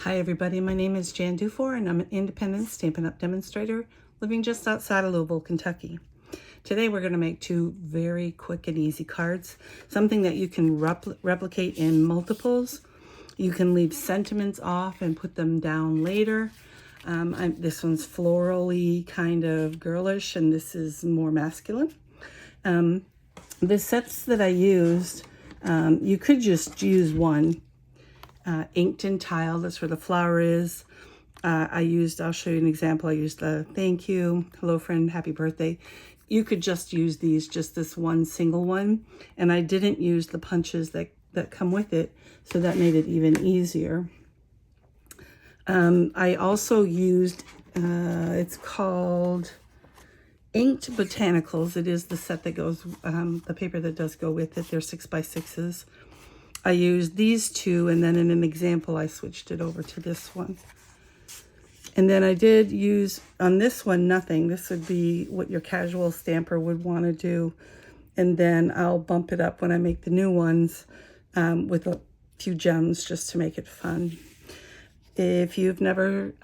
Hi everybody, my name is Jan Dufour and I'm an independent Stampin' Up! Demonstrator living just outside of Louisville, Kentucky. Today we're going to make two very quick and easy cards, something that you can replicate in multiples. You can leave sentiments off and put them down later. This one's florally kind of girlish and this is more masculine. The sets that I used, you could just use one. Inked and tile, that's where the flower is. I'll show you an example. I used the thank you, hello friend, happy birthday. You could just use these, just this one single one. And I didn't use the punches that come with it, so that made it even easier. I also used, it's called Inked Botanicals. It is the set that goes, the paper that does go with it. They're 6x6s. I used these two, and then in an example, I switched it over to this one. And then I did use, on this one, nothing. This would be what your casual stamper would want to do. And then I'll bump it up when I make the new ones with a few gems just to make it fun. If you've never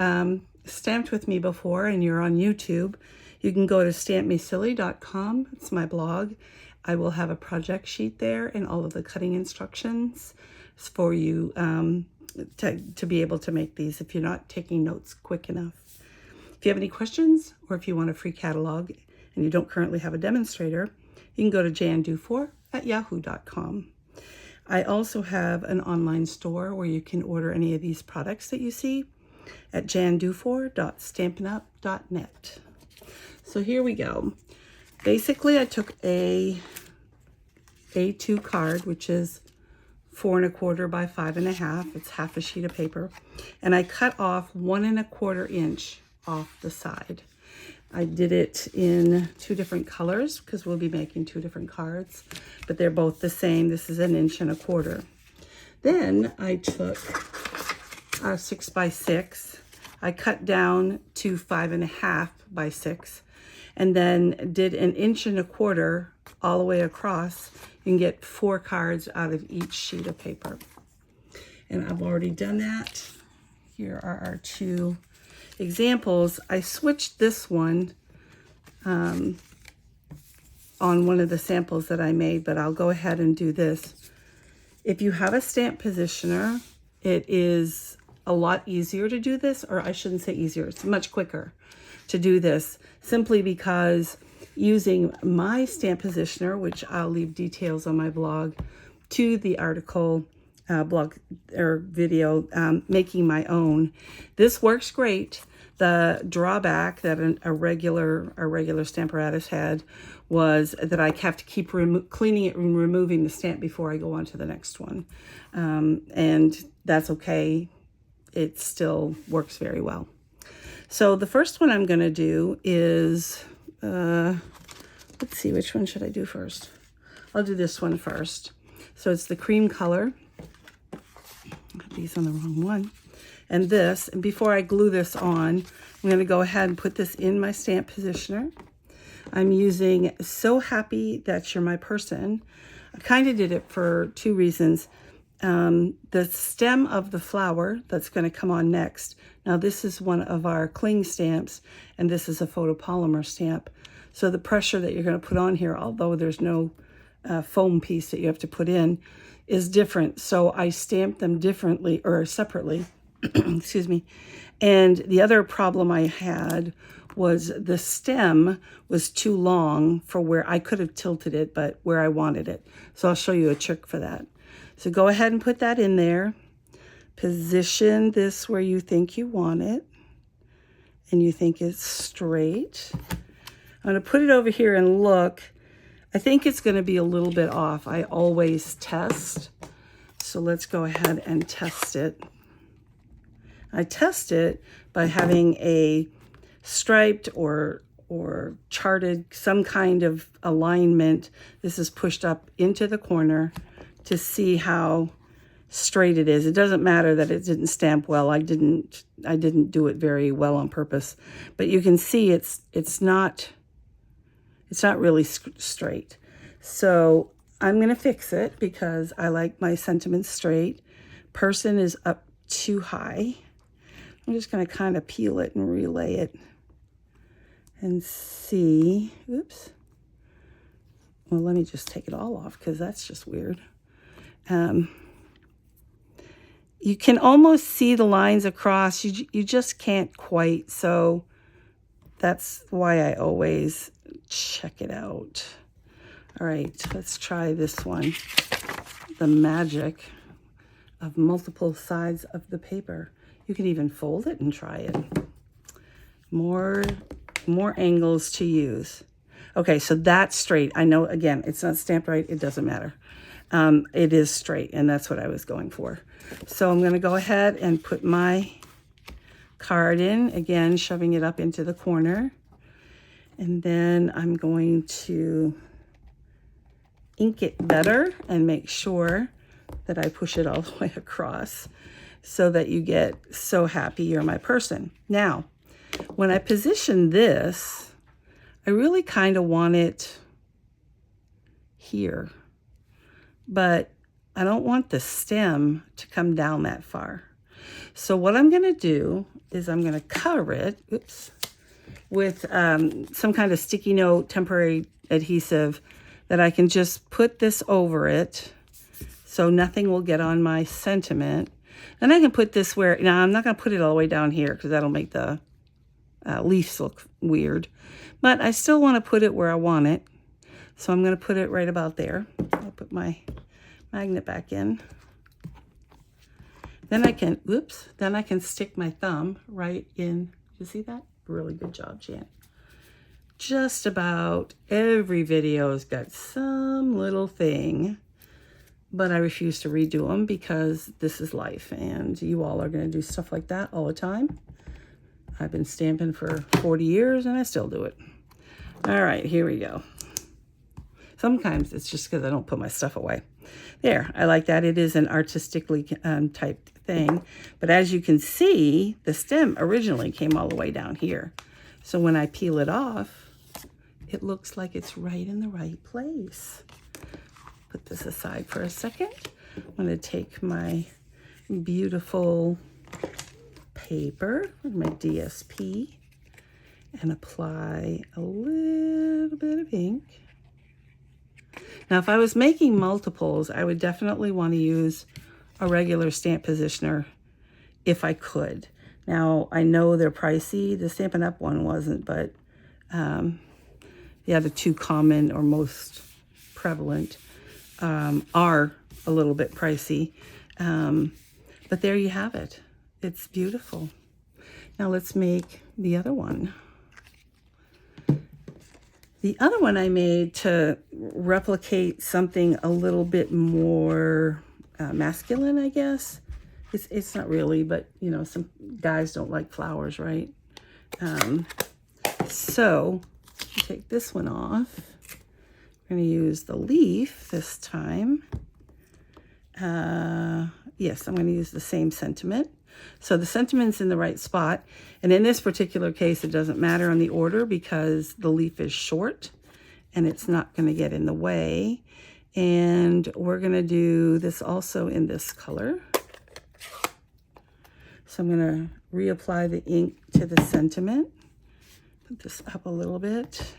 stamped with me before and you're on YouTube, you can go to stampmesilly.com. It's my blog. I will have a project sheet there and all of the cutting instructions for you to be able to make these if you're not taking notes quick enough. If you have any questions or if you want a free catalog and you don't currently have a demonstrator, you can go to jandufour@yahoo.com. I also have an online store where you can order any of these products that you see at jandufour.stampinup.net. So here we go. Basically, I took a A2 card, which is 4 1/4 by 5 1/2. It's half a sheet of paper. And I cut off 1 1/4 inch off the side. I did it in two different colors because we'll be making two different cards, but they're both the same. This is 1 1/4 inch. Then I took a 6x6. I cut down to 5 1/2 by 6. And then did 1 1/4 inch all the way across. You can get 4 cards out of each sheet of paper. And I've already done that. Here are our two examples. I switched this one on one of the samples that I made, but I'll go ahead and do this. If you have a stamp positioner, it is a lot easier to do this, or I shouldn't say easier, it's much quicker to do this, simply because using my stamp positioner, which I'll leave details on my blog, to the article, blog or video, making my own. This works great. The drawback that a regular Stamparatus had was that I have to keep cleaning it and removing the stamp before I go on to the next one. And that's okay. It still works very well. So the first one I'm going to do is, let's see, which one should I do first? I'll do this one first. So it's the cream color. Got these on the wrong one. And this, and before I glue this on, I'm going to go ahead and put this in my stamp positioner. I'm using So Happy That You're My Person. I kind of did it for two reasons. The stem of the flower that's going to come on next. Now this is one of our cling stamps, and this is a photopolymer stamp. So the pressure that you're going to put on here, although there's no foam piece that you have to put in, is different. So I stamped them differently or separately. Excuse me. And the other problem I had was the stem was too long for where I could have tilted it, but where I wanted it. So I'll show you a trick for that. So go ahead and put that in there. Position this where you think you want it, and you think it's straight. I'm going to put it over here and look. I think it's going to be a little bit off. I always test. So let's go ahead and test it. I test it by having a striped or charted, some kind of alignment. This is pushed up into the corner to see how straight it is. It doesn't matter that it didn't stamp well. I didn't do it very well on purpose, but you can see it's not really straight. So I'm going to fix it because I like my sentiments straight. Person is up too high. I'm just going to kind of peel it and relay it and see. Oops. Well, let me just take it all off because that's just weird. You can almost see the lines across. You just can't quite. So that's why I always check it out. All right, let's try this one. The magic of multiple sides of the paper. You can even fold it and try it. More angles to use. Okay, so that's straight. I know, again, it's not stamped right. It doesn't matter. It is straight, and that's what I was going for. So I'm going to go ahead and put my card in, again, shoving it up into the corner. And then I'm going to ink it better and make sure that I push it all the way across so that you get so happy you're my person. Now, when I position this, I really kind of want it here, but I don't want the stem to come down that far. So what I'm going to do is I'm going to cover it, with some kind of sticky note, temporary adhesive that I can just put this over it so nothing will get on my sentiment. And I can put this where, now I'm not going to put it all the way down here because that'll make the leaves look weird. But I still want to put it where I want it. So I'm going to put it right about there. I'll put my magnet back in. Then I can stick my thumb right in. You see that? Really good job, Jan. Just about every video has got some little thing, but I refuse to redo them because this is life and you all are going to do stuff like that all the time. I've been stamping for 40 years and I still do it. All right, here we go. Sometimes it's just because I don't put my stuff away. There, I like that. It is an artistically typed thing. But as you can see, the stem originally came all the way down here. So when I peel it off, it looks like it's right in the right place. Put this aside for a second. I'm going to take my beautiful paper, my DSP, and apply a little bit of ink. Now, if I was making multiples, I would definitely want to use a regular stamp positioner if I could. Now, I know they're pricey. The Stampin' Up! One wasn't, but the other two common or most prevalent are a little bit pricey. But there you have it. It's beautiful. Now let's make the other one. The other one I made to replicate something a little bit more masculine, I guess. It's not really, but you know, some guys don't like flowers, right? So take this one off. We're going to use the leaf this time. Yes, I'm going to use the same sentiment. So the sentiment's in the right spot. And in this particular case, it doesn't matter on the order because the leaf is short and it's not going to get in the way. And we're going to do this also in this color. So I'm going to reapply the ink to the sentiment. Put this up a little bit.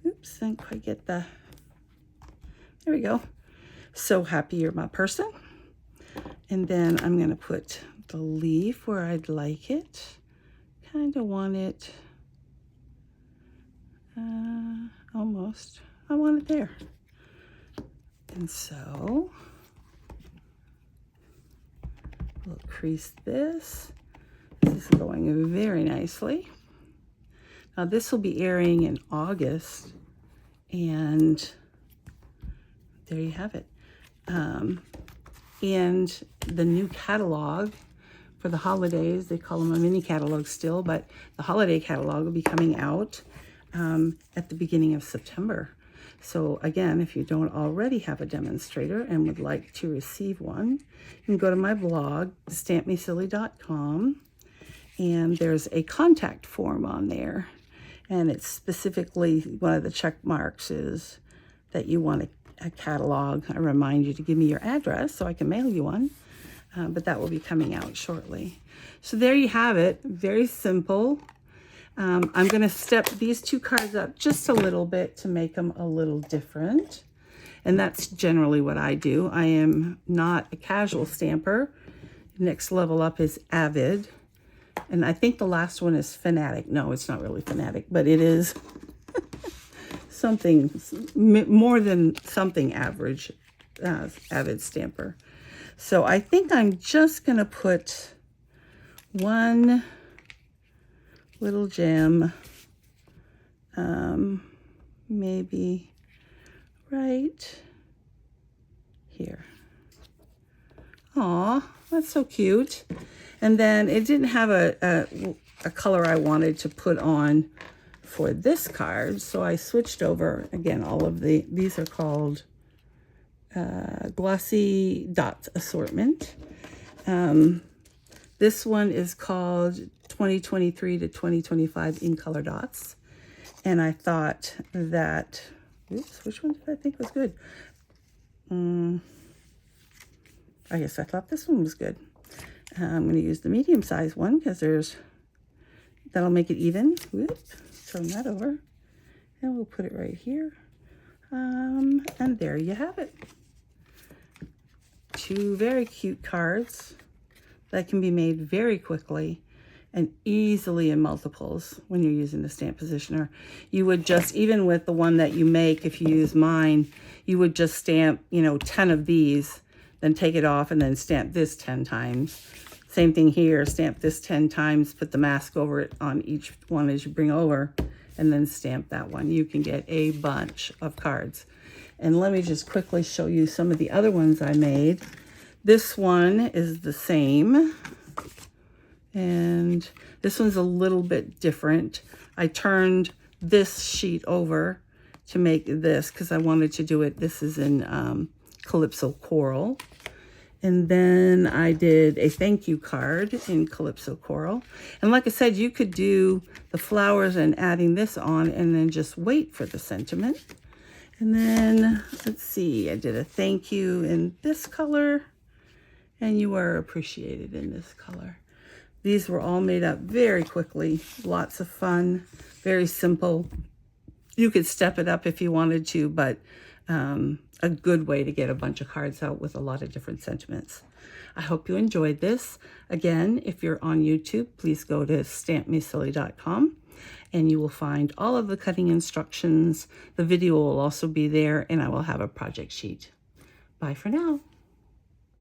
Oops, didn't quite get the... There we go. So happy you're my person. And then I'm going to put the leaf where I'd like it. Kind of want it almost. I want it there. And so we'll crease this. This is going very nicely. Now this will be airing in August, and there you have it. And the new catalog for the holidays, they call them a mini catalog still, but the holiday catalog will be coming out at the beginning of September. So again, if you don't already have a demonstrator and would like to receive one, you can go to my blog, stampmesilly.com, and there's a contact form on there. And it's specifically, one of the check marks is that you want a catalog. I remind you to give me your address so I can mail you one. but that will be coming out shortly. So there you have it. Very simple. I'm going to step these 2 cards up just a little bit to make them a little different. And that's generally what I do. I am not a casual stamper. Next level up is Avid. And I think the last one is Fanatic. No, it's not really Fanatic, but it is something more than something average, Avid stamper. So I think I'm just going to put one little gem, maybe right here. Aw, that's so cute. And then it didn't have a color I wanted to put on for this card, so I switched over. Again, all of these are called Glossy Dot Assortment. This one is called 2023 to 2025 in color dots. And I thought that, oops, which one did I think was good? I guess I thought this one was good. I'm going to use the medium size one because that'll make it even. Whoop, turn that over. And we'll put it right here. And there you have it. 2 very cute cards that can be made very quickly and easily in multiples when you're using the stamp positioner. You would just, even with the one that you make, if you use mine, you would just stamp, 10 of these, then take it off and then stamp this 10 times. Same thing here, stamp this 10 times, put the mask over it on each one as you bring over, and then stamp that one. You can get a bunch of cards. And let me just quickly show you some of the other ones I made. This one is the same. And this one's a little bit different. I turned this sheet over to make this because I wanted to do it. This is in Calypso Coral. And then I did a thank you card in Calypso Coral. And like I said, you could do the flowers and adding this on and then just wait for the sentiment. And then, let's see, I did a thank you in this color. And you are appreciated in this color. These were all made up very quickly. Lots of fun, very simple. You could step it up if you wanted to, but a good way to get a bunch of cards out with a lot of different sentiments. I hope you enjoyed this. Again, if you're on YouTube, please go to stampmesilly.com and you will find all of the cutting instructions. The video will also be there, and I will have a project sheet. Bye for now.